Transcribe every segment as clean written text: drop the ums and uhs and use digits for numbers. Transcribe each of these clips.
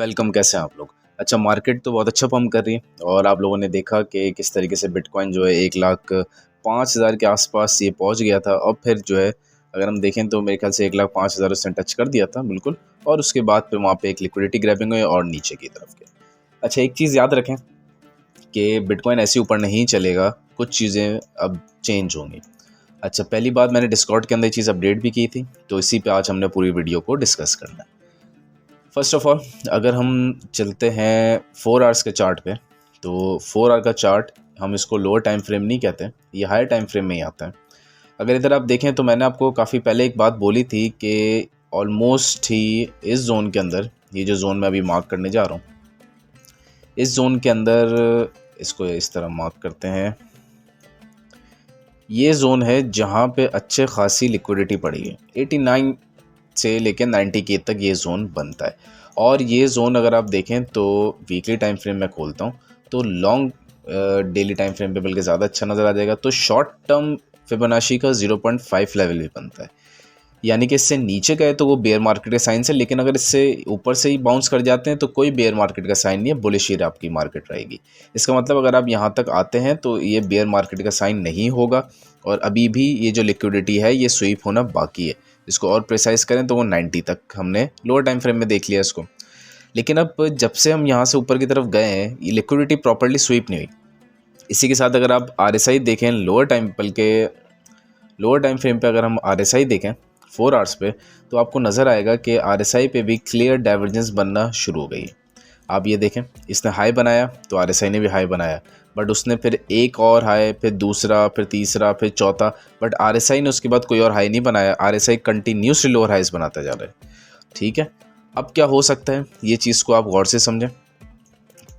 Welcome. कैसे हैं आप लोग? अच्छा, मार्केट तो बहुत अच्छा पम्प कर रही है और आप लोगों ने देखा कि किस तरीके से बिटकॉइन जो है 1,05,000 के आसपास ये पहुंच गया था और फिर जो है अगर हम देखें तो मेरे ख्याल से 1,05,000 उसने टच कर दिया था बिल्कुल। और उसके बाद फिर वहाँ पे एक लिक्विडिटी ग्रैबिंग हुई और नीचे की तरफ गया। अच्छा, एक चीज़ याद रखें कि बिटकॉइन ऐसे ऊपर नहीं चलेगा, कुछ चीज़ें अब चेंज होंगी। अच्छा, पहली बात, मैंने डिस्कॉर्ड के अंदर ये चीज़ अपडेट भी की थी, तो इसी पे आज हमने पूरी वीडियो को डिस्कस करना है। फर्स्ट ऑफ ऑल, अगर हम चलते हैं 4 आवर्स के चार्ट पे, तो 4 आवर का चार्ट हम इसको लोअर टाइम फ्रेम नहीं कहते, ये हायर टाइम फ्रेम में ही आता है। अगर इधर आप देखें तो मैंने आपको काफ़ी पहले एक बात बोली थी कि ऑलमोस्ट ही इस जोन के अंदर, ये जो जोन मैं अभी मार्क करने जा रहा हूँ, इस जोन के अंदर इसको इस तरह मार्क करते हैं, ये जोन है जहाँ पे अच्छे खासी लिक्विडिटी पड़ी है। 89 से लेकर 90 के तक ये जोन बनता है। और ये जोन अगर आप देखें तो वीकली टाइम फ्रेम में खोलता हूँ तो लॉन्ग डेली टाइम फ्रेम पे बल्कि ज़्यादा अच्छा नज़र आ जाएगा। तो शॉर्ट टर्म फिबोनाची का 0.5 लेवल भी बनता है, यानी कि इससे नीचे गए तो वो बेयर मार्केट का साइन है, लेकिन अगर इससे ऊपर से ही बाउंस कर जाते हैं तो कोई बेयर मार्केट का साइन नहीं है, बुलिश ही आपकी मार्केट रहेगी। इसका मतलब अगर आप यहाँ तक आते हैं तो ये बेयर मार्केट का साइन नहीं होगा और अभी भी ये जो लिक्विडिटी है ये स्वीप होना बाकी है। इसको और प्रिसाइज करें तो वो 90 तक हमने लोअर टाइम फ्रेम में देख लिया इसको। लेकिन अब जब से हम यहाँ से ऊपर की तरफ गए हैं, ये लिक्विडिटी प्रॉपर्ली स्वीप नहीं हुई। इसी के साथ अगर आप RSI देखें लोअर टाइम, बल्कि लोअर टाइम फ्रेम पे अगर हम RSI देखें 4 आवर्स पे, तो आपको नज़र आएगा कि RSI पे भी क्लियर डाइवर्जेंस बनना शुरू हो गई है। आप ये देखें, इसने हाई बनाया तो RSI ने भी हाई बनाया, बट उसने फिर एक और हाई, फिर दूसरा, फिर तीसरा, फिर चौथा, बट RSI ने उसके बाद कोई और हाई नहीं बनाया। RSI कंटिन्यूसली लोअर हाइज बनाता जा रहा है। ठीक है, अब क्या हो सकता है, ये चीज़ को आप गौर से समझें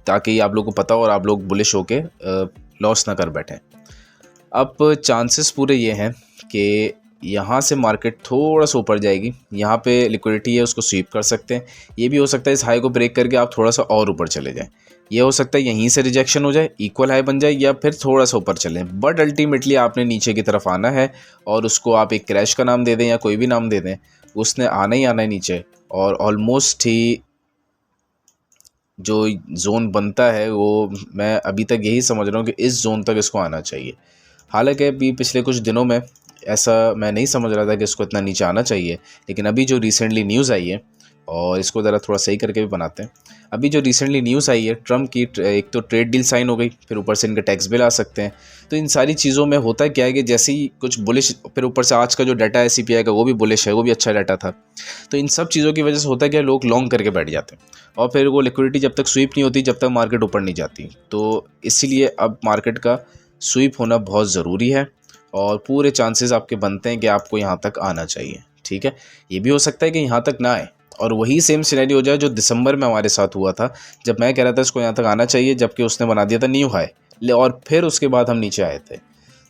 ताकि आप लोगों को पता हो और आप लोग बुलिश होके लॉस ना कर बैठें। अब चांसेस पूरे ये हैं कि यहाँ से मार्केट थोड़ा सा ऊपर जाएगी, यहाँ पे लिक्विडिटी है उसको स्वीप कर सकते हैं। ये भी हो सकता है इस हाई को ब्रेक करके आप थोड़ा सा और ऊपर चले जाएं। ये हो सकता है यहीं से रिजेक्शन हो जाए, इक्वल हाई बन जाए, या फिर थोड़ा सा ऊपर चलें, बट अल्टीमेटली आपने नीचे की तरफ आना है और उसको आप एक क्रैश का नाम दे दें या कोई भी नाम दे दें, उसने आना ही आना है नीचे। और ऑलमोस्ट ही जो जोन बनता है वो मैं अभी तक यही समझ रहा हूँ कि इस जोन तक इसको आना चाहिए। हालांकि अभी पिछले कुछ दिनों में ऐसा मैं नहीं समझ रहा था कि इसको इतना नीचे आना चाहिए, लेकिन अभी जो रिसेंटली न्यूज़ आई है, और इसको ज़रा थोड़ा सही करके भी बनाते हैं। अभी जो रिसेंटली न्यूज़ आई है ट्रम्प की, एक तो ट्रेड डील साइन हो गई, फिर ऊपर से इनके टैक्स बिल आ सकते हैं। तो इन सारी चीज़ों में होता क्या है कि जैसे ही कुछ बुलिश, फिर ऊपर से आज का जो डाटा है CPI का वो भी बुलिश है, वो भी अच्छा डाटा था। तो इन सब चीज़ों की वजह से होता है कि लोग लॉन्ग करके बैठ जाते हैं और फिर वो लिक्विडिटी जब तक स्वीप नहीं होती, जब तक मार्केट ऊपर नहीं जाती। तो इसीलिए अब मार्केट का स्वीप होना बहुत ज़रूरी है और पूरे चांसेस आपके बनते हैं कि आपको यहाँ तक आना चाहिए। ठीक है, ये भी हो सकता है कि यहाँ तक ना आए और वही सेम सिनेरियो हो जाए जो दिसंबर में हमारे साथ हुआ था, जब मैं कह रहा था इसको यहाँ तक आना चाहिए, जबकि उसने बना दिया था न्यू हाई और फिर उसके बाद हम नीचे आए थे।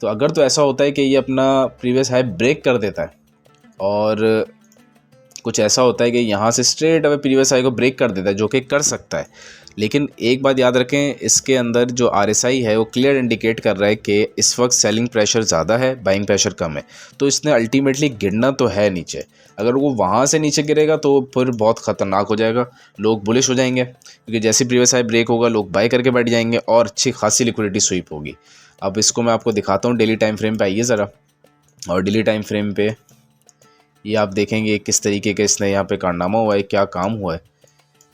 तो अगर तो ऐसा होता है कि ये अपना प्रीवियस हाई ब्रेक कर देता है और कुछ ऐसा होता है कि यहाँ से स्ट्रेट अवे प्रीवियस हाई को ब्रेक कर देता है, जो कि कर सकता है। लेकिन एक बात याद रखें, इसके अंदर जो RSI है वो क्लियर इंडिकेट कर रहा है कि इस वक्त सेलिंग प्रेशर ज़्यादा है, बाइंग प्रेशर कम है। तो इसने अल्टीमेटली गिरना तो है नीचे। अगर वो वहाँ से नीचे गिरेगा तो फिर बहुत ख़तरनाक हो जाएगा, लोग बुलिश हो जाएंगे, क्योंकि जैसे प्रीवियस हाई ब्रेक होगा लोग बाय करके बैठ जाएंगे और अच्छी खासी लिक्विडिटी स्वीप होगी। अब इसको मैं आपको दिखाता हूँ डेली टाइम फ्रेम पे, आइए ज़रा। और डेली टाइम फ्रेम पे ये आप देखेंगे किस तरीके का इसने यहाँ पे कारनामा हुआ है, क्या काम हुआ है।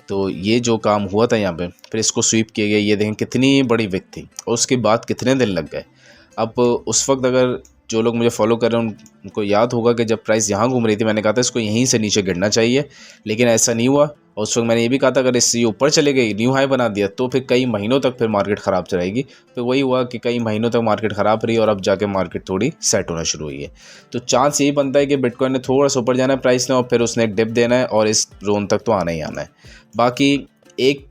तो ये जो काम हुआ था यहाँ पे, फिर इसको स्वीप किया गया, ये देखें कितनी बड़ी विक थी और उसके बाद कितने दिन लग गए। अब उस वक्त अगर जो लोग मुझे फॉलो कर रहे हैं उनको याद होगा कि जब प्राइस यहाँ घूम रही थी मैंने कहा था इसको यहीं से नीचे गिरना चाहिए, लेकिन ऐसा नहीं हुआ। और उस वक्त मैंने ये भी कहा था अगर इससे ऊपर चले गई, न्यू हाई बना दिया, तो फिर कई महीनों तक फिर मार्केट ख़राब चलेगी। तो वही हुआ कि कई महीनों तक मार्केट ख़राब रही और अब जाके मार्केट थोड़ी सेट होना शुरू हुई है। तो चांस यही बनता है कि बिटकॉइन ने थोड़ा सा ऊपर जाना है प्राइस ने और फिर उसने एक डिप देना है और इस जोन तक तो आना ही आना है। बाकी एक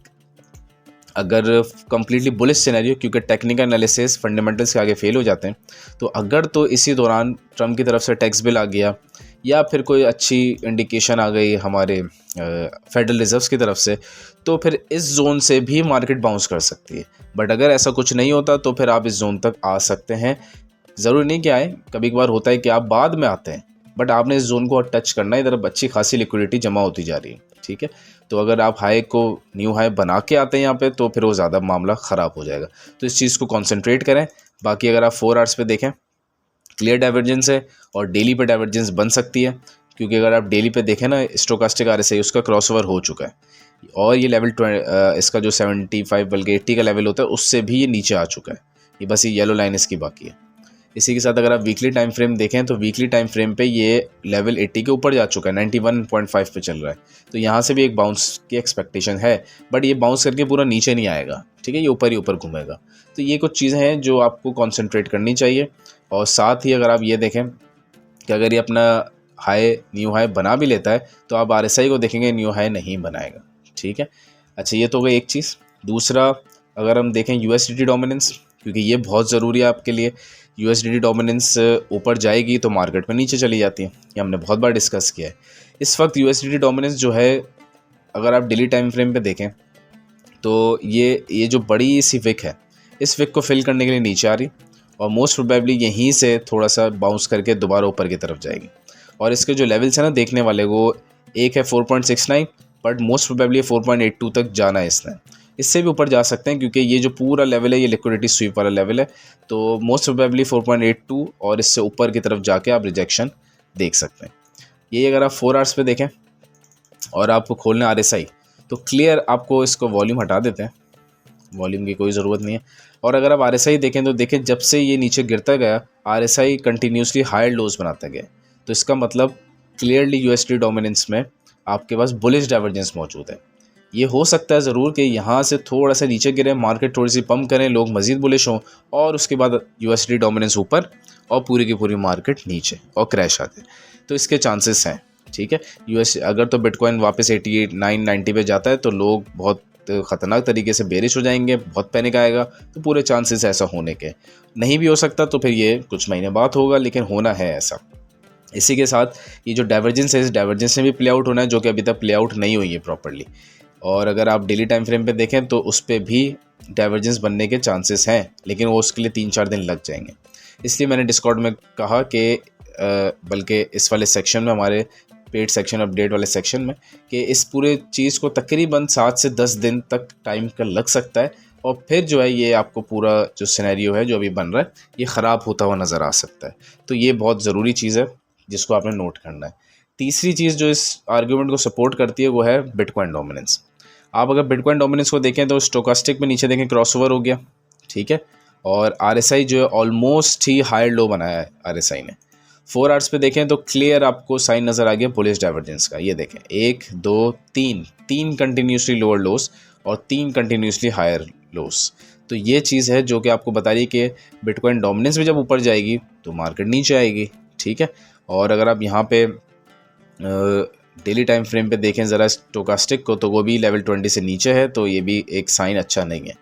अगर कंप्लीटली बुलिश सिनेरियो, क्योंकि टेक्निकल एनालिसिस फंडामेंटल्स के आगे फेल हो जाते हैं, तो अगर तो इसी दौरान ट्रम्प की तरफ से टैक्स बिल आ गया या फिर कोई अच्छी इंडिकेशन आ गई हमारे फेडरल रिजर्व्स की तरफ से, तो फिर इस जोन से भी मार्केट बाउंस कर सकती है। बट अगर ऐसा कुछ नहीं होता तो फिर आप इस जोन तक आ सकते हैं। ज़रूरी नहीं कि आए, कभी कभार होता है कि आप बाद में आते हैं, बट आपने इस जोन को टच करना है, इधर अच्छी खासी लिक्विडिटी जमा होती जा रही है, ठीक है। तो अगर आप हाई को न्यू हाई बना के आते हैं यहाँ पे तो फिर वो ज़्यादा मामला ख़राब हो जाएगा। तो इस चीज़ को कॉन्सेंट्रेट करें। बाकी अगर आप 4 आवर्स पे देखें, क्लियर डाइवर्जेंस है और डेली पे डाइवर्जेंस बन सकती है, क्योंकि अगर आप डेली पे देखें ना, स्टोकास्टिक RSI उसका क्रॉसओवर हो चुका है और ये लेवल इसका जो 75 बल्कि 80 का लेवल होता है उससे भी ये नीचे आ चुका है। ये बस ये येलो लाइन इसकी बाकी है। इसी के साथ अगर आप वीकली टाइम फ्रेम देखें तो वीकली टाइम फ्रेम पे ये लेवल 80 के ऊपर जा चुका है, 91.5 पे चल रहा है। तो यहाँ से भी एक बाउंस की एक्सपेक्टेशन है, बट ये बाउंस करके पूरा नीचे नहीं आएगा, ठीक है, ये ऊपर ही ऊपर घूमेगा। तो ये कुछ चीज़ें हैं जो आपको कॉन्सेंट्रेट करनी चाहिए। और साथ ही अगर आप ये देखें कि अगर ये अपना हाई न्यू हाई बना भी लेता है तो आप RSI को देखेंगे न्यू हाई नहीं बनाएगा, ठीक है। अच्छा, ये तो हो गई एक चीज़। दूसरा, अगर हम देखें USDT डोमिनेंस, क्योंकि ये बहुत ज़रूरी है आपके लिए। USDT डोमिनेंस ऊपर जाएगी तो मार्केट में नीचे चली जाती है, ये हमने बहुत बार डिस्कस किया है। इस वक्त USDT डोमिनेंस जो है, अगर आप डेली टाइम फ्रेम पे देखें तो ये जो बड़ी सी विक है, इस विक को फिल करने के लिए नीचे आ रही और मोस्ट प्रोबेबली यहीं से थोड़ा सा बाउंस करके दोबारा ऊपर की तरफ जाएगी। और इसके जो लेवल्स हैं ना देखने वाले, वो एक है 4.69, बट मोस्ट प्रोबेबली 4.82 तक जाना है इसने। इससे भी ऊपर जा सकते हैं क्योंकि ये जो पूरा लेवल है ये लिक्विडिटी स्वीप वाला लेवल है। तो मोस्ट प्रोबेबली 4.82 और इससे ऊपर की तरफ जाके आप रिजेक्शन देख सकते हैं। ये अगर आप 4 आवर्स पे देखें और आपको खोलना RSI, तो क्लियर आपको इसको वॉल्यूम हटा देते हैं, वॉल्यूम की कोई ज़रूरत नहीं है। और अगर आप RSI देखें तो देखें जब से ये नीचे गिरता गया RSI कंटिन्यूसली हायर लोज बनाता गया। तो इसका मतलब क्लियरली USD डोमिनेंस में आपके पास बुलिश डाइवर्जेंस मौजूद है। ये हो सकता है ज़रूर कि यहाँ से थोड़ा सा नीचे गिरे, मार्केट थोड़ी सी पम्प करें, लोग मज़ीद बुलिश हों और उसके बाद USD डोमिनेंस ऊपर और पूरी की पूरी मार्केट नीचे और क्रैश आते। तो इसके चांसेस हैं, ठीक है। अगर तो बिटकॉइन वापस 88, 90 पे जाता है तो लोग बहुत ख़तरनाक तरीके से बेरिश हो जाएंगे, बहुत पैनिक आएगा। तो पूरे चांसेस ऐसा होने के। नहीं भी हो सकता तो फिर ये कुछ महीने बाद होगा, लेकिन होना है ऐसा। इसी के साथ ये जो डाइवर्जेंस है, इस डाइवर्जेंस में भी प्ले आउट होना है, जो कि अभी तक प्ले आउट नहीं हुई है प्रॉपर्ली। और अगर आप डेली टाइम फ्रेम पे देखें तो उस पर भी डाइवर्जेंस बनने के चांसेस हैं, लेकिन वो उसके लिए 3-4 दिन लग जाएंगे। इसलिए मैंने डिस्कॉर्ड में कहा कि बल्कि इस वाले सेक्शन में, हमारे पेड सेक्शन अपडेट वाले सेक्शन में, कि इस पूरे चीज़ को तकरीबन 7 से 10 दिन तक टाइम का लग सकता है। और फिर जो है ये आपको पूरा जो सिनेरियो है जो अभी बन रहा है ये ख़राब होता हुआ नज़र आ सकता है। तो ये बहुत ज़रूरी चीज़ है जिसको आपने नोट करना है। तीसरी चीज़ जो इस आर्ग्यूमेंट को सपोर्ट करती है वो है बिटकॉइन डोमिनेंस। आप अगर बिटकॉइन डोमिनेंस को देखें तो स्टोकास्टिक में नीचे देखें क्रॉसओवर हो गया, ठीक है। और RSI जो है ऑलमोस्ट ही हायर लो बनाया है RSI ने। 4 आवर्स पे देखें तो क्लियर आपको साइन नज़र आ गया बुलिश डाइवर्जेंस का। ये देखें 1, 2, 3 कंटिन्यूसली लोअर लोस और 3 कंटिन्यूसली हायर लोस। तो ये चीज़ है जो कि आपको बता रही है कि बिटकॉइन डोमिनेंस भी जब ऊपर जाएगी तो मार्केट नीचे आएगी, ठीक है। और अगर आप यहाँ पे डेली टाइम फ्रेम पे देखें ज़रा स्टोकास्टिक को, तो वो भी लेवल 20 से नीचे है, तो ये भी एक साइन अच्छा नहीं है।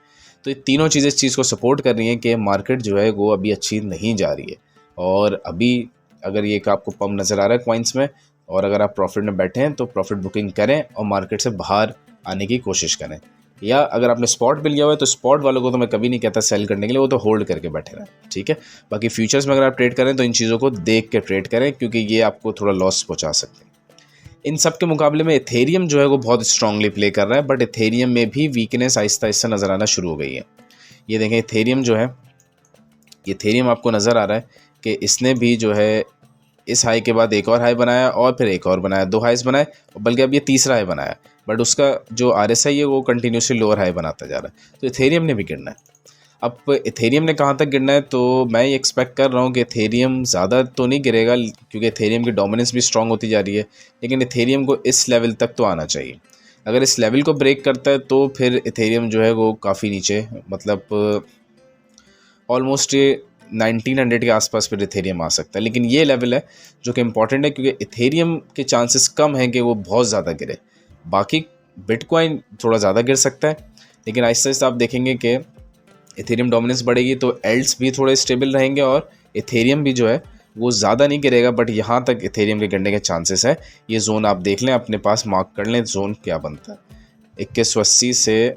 तो ये तीनों चीज़ें इस चीज़ को सपोर्ट कर रही हैं कि मार्केट जो है वो अभी अच्छी नहीं जा रही है। और अभी अगर ये आपको पम्प नज़र आ रहा है कॉइन्स में, और अगर आप प्रॉफिट में बैठे हैं तो प्रॉफिट बुकिंग करें और मार्केट से बाहर आने की कोशिश करें। या अगर आपने स्पॉट भी लिया हुआ है तो स्पॉट वालों को तो मैं कभी नहीं कहता सेल करने के लिए, वो तो होल्ड करके बैठे रहें, ठीक है। बाकी फ्यूचर्स में अगर आप ट्रेड करें तो इन चीज़ों को देख के ट्रेड करें, क्योंकि ये आपको थोड़ा लॉस पहुंचा सकते हैं। इन सब के मुकाबले में इथेरियम जो है वो बहुत स्ट्रांगली प्ले कर रहा है, बट इथेरियम में भी वीकनेस आहिस्ता आहिस्ता नज़र आना शुरू हो गई है। ये देखें इथेरियम जो है, ये इथेरियम आपको नज़र आ रहा है कि इसने भी जो है इस हाई के बाद एक और हाई बनाया और फिर एक और बनाया, 2 हाईस बनाए, बल्कि अब ये तीसरा हाई बनाया, बट उसका जो RSI है वो कंटिन्यूसली लोअर हाई बनाता जा रहा है। तो इथेरियम ने भी गिरना है। अब इथेरियम ने कहाँ तक गिरना है, तो मैं ये एक्सपेक्ट कर रहा हूँ कि इथेरियम ज़्यादा तो नहीं गिरेगा, क्योंकि इथेरियम की डोमिनेंस भी स्ट्रॉन्ग होती जा रही है, लेकिन इथेरियम को इस लेवल तक तो आना चाहिए। अगर इस लेवल को ब्रेक करता है तो फिर इथेरियम जो है वो काफ़ी नीचे, मतलब ऑलमोस्ट 1900 के आसपास फिर इथेरियम आ सकता है। लेकिन ये लेवल है जो कि इम्पॉर्टेंट है, क्योंकि इथेरियम के चांसेस कम हैं कि वो बहुत ज़्यादा गिरे। बाकी बिटकॉइन थोड़ा ज़्यादा गिर सकता है, लेकिन आहिस्ता आहिस्ता आप देखेंगे कि इथेरियम डोमिनेंस बढ़ेगी तो एल्ट्स भी थोड़े स्टेबल रहेंगे और इथेरियम भी जो है वो ज़्यादा नहीं गिरेगा, बट यहाँ तक इथेरियम के गिरने के चांसेस है। ये जोन आप देख लें, अपने पास मार्क कर लें जोन क्या बनता है। 2180 से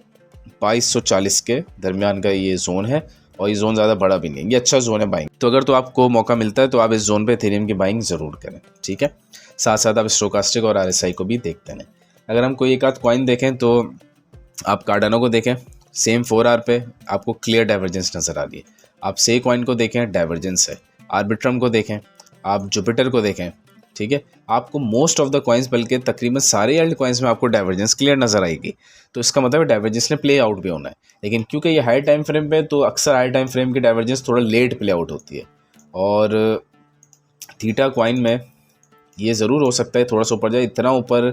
2240 के दरमियान का ये जोन है, और ये जोन ज़्यादा बड़ा भी नहीं है, ये अच्छा जोन है बाइंग। तो अगर तो आपको मौका मिलता है तो आप इस जोन पे एथेरियम की बाइंग ज़रूर करें, ठीक है। साथ साथ आप स्टोकास्टिक और RSI को भी देखते हैं। अगर हम कोई एक आध कॉइन देखें तो आप कार्डानो को देखें, सेम 4 आवर पे आपको क्लियर डाइवर्जेंस नज़र आ रही है। आप से कॉइन को देखें, डाइवर्जेंस है। आर्बिट्रम को देखें, आप जुपिटर को देखें, ठीक है, आपको मोस्ट ऑफ द कॉइन्स बल्कि तकरीबन सारे एल्ट कॉइन्स में आपको डाइवर्जेंस क्लियर नज़र आएगी। तो इसका मतलब डाइवर्जेंस ने प्ले आउट भी होना है। लेकिन क्योंकि ये हाई टाइम फ्रेम पे, तो अक्सर हाई टाइम फ्रेम की डाइवर्जेंस थोड़ा लेट प्ले आउट होती है। और थीटा कॉइन में ये ज़रूर हो सकता है थोड़ा सा ऊपर जाए, इतना ऊपर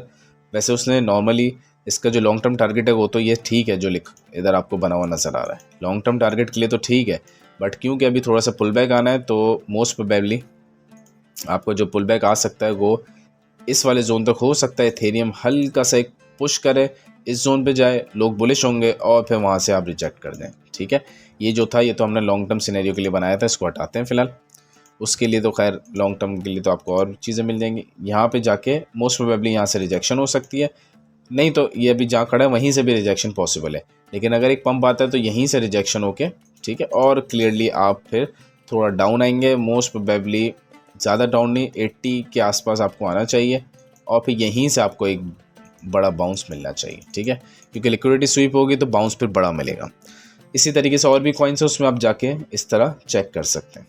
वैसे उसने नॉर्मली इसका जो लॉन्ग टर्म टारगेट है वो तो ये ठीक है, जो लिख इधर आपको बना हुआ नज़र आ रहा है लॉन्ग टर्म टारगेट के लिए तो ठीक है। बट क्योंकि अभी थोड़ा सा पुल बैक आना है, तो मोस्ट प्रोबेबली आपको जो पुल बैक आ सकता है वो इस वाले जोन तक हो सकता है। एथेरियम हल्का सा एक पुश करे, इस जोन पे जाए, लोग बुलिश होंगे और फिर वहाँ से आप रिजेक्ट कर दें, ठीक है। ये जो था ये तो हमने लॉन्ग टर्म सिनेरियो के लिए बनाया था, इसको हटाते हैं फिलहाल। उसके लिए तो खैर लॉन्ग टर्म के लिए तो आपको और चीज़ें मिल जाएंगी। यहाँ पे जाके मोस्ट प्रोबेबली यहाँ से रिजेक्शन हो सकती है, नहीं तो ये अभी जहाँ खड़ा है वहीं से भी रिजेक्शन पॉसिबल है। लेकिन अगर एक पंप आता है तो यहीं से रिजेक्शन होके, ठीक है, और क्लियरली आप फिर थोड़ा डाउन आएंगे। मोस्ट प्रोबेबली ज़्यादा डाउन नहीं, 80 के आसपास आपको आना चाहिए और फिर यहीं से आपको एक बड़ा बाउंस मिलना चाहिए, ठीक है, क्योंकि लिक्विडिटी स्वीप होगी तो बाउंस फिर बड़ा मिलेगा। इसी तरीके से और भी कॉइन्स है, उसमें आप जाके इस तरह चेक कर सकते हैं।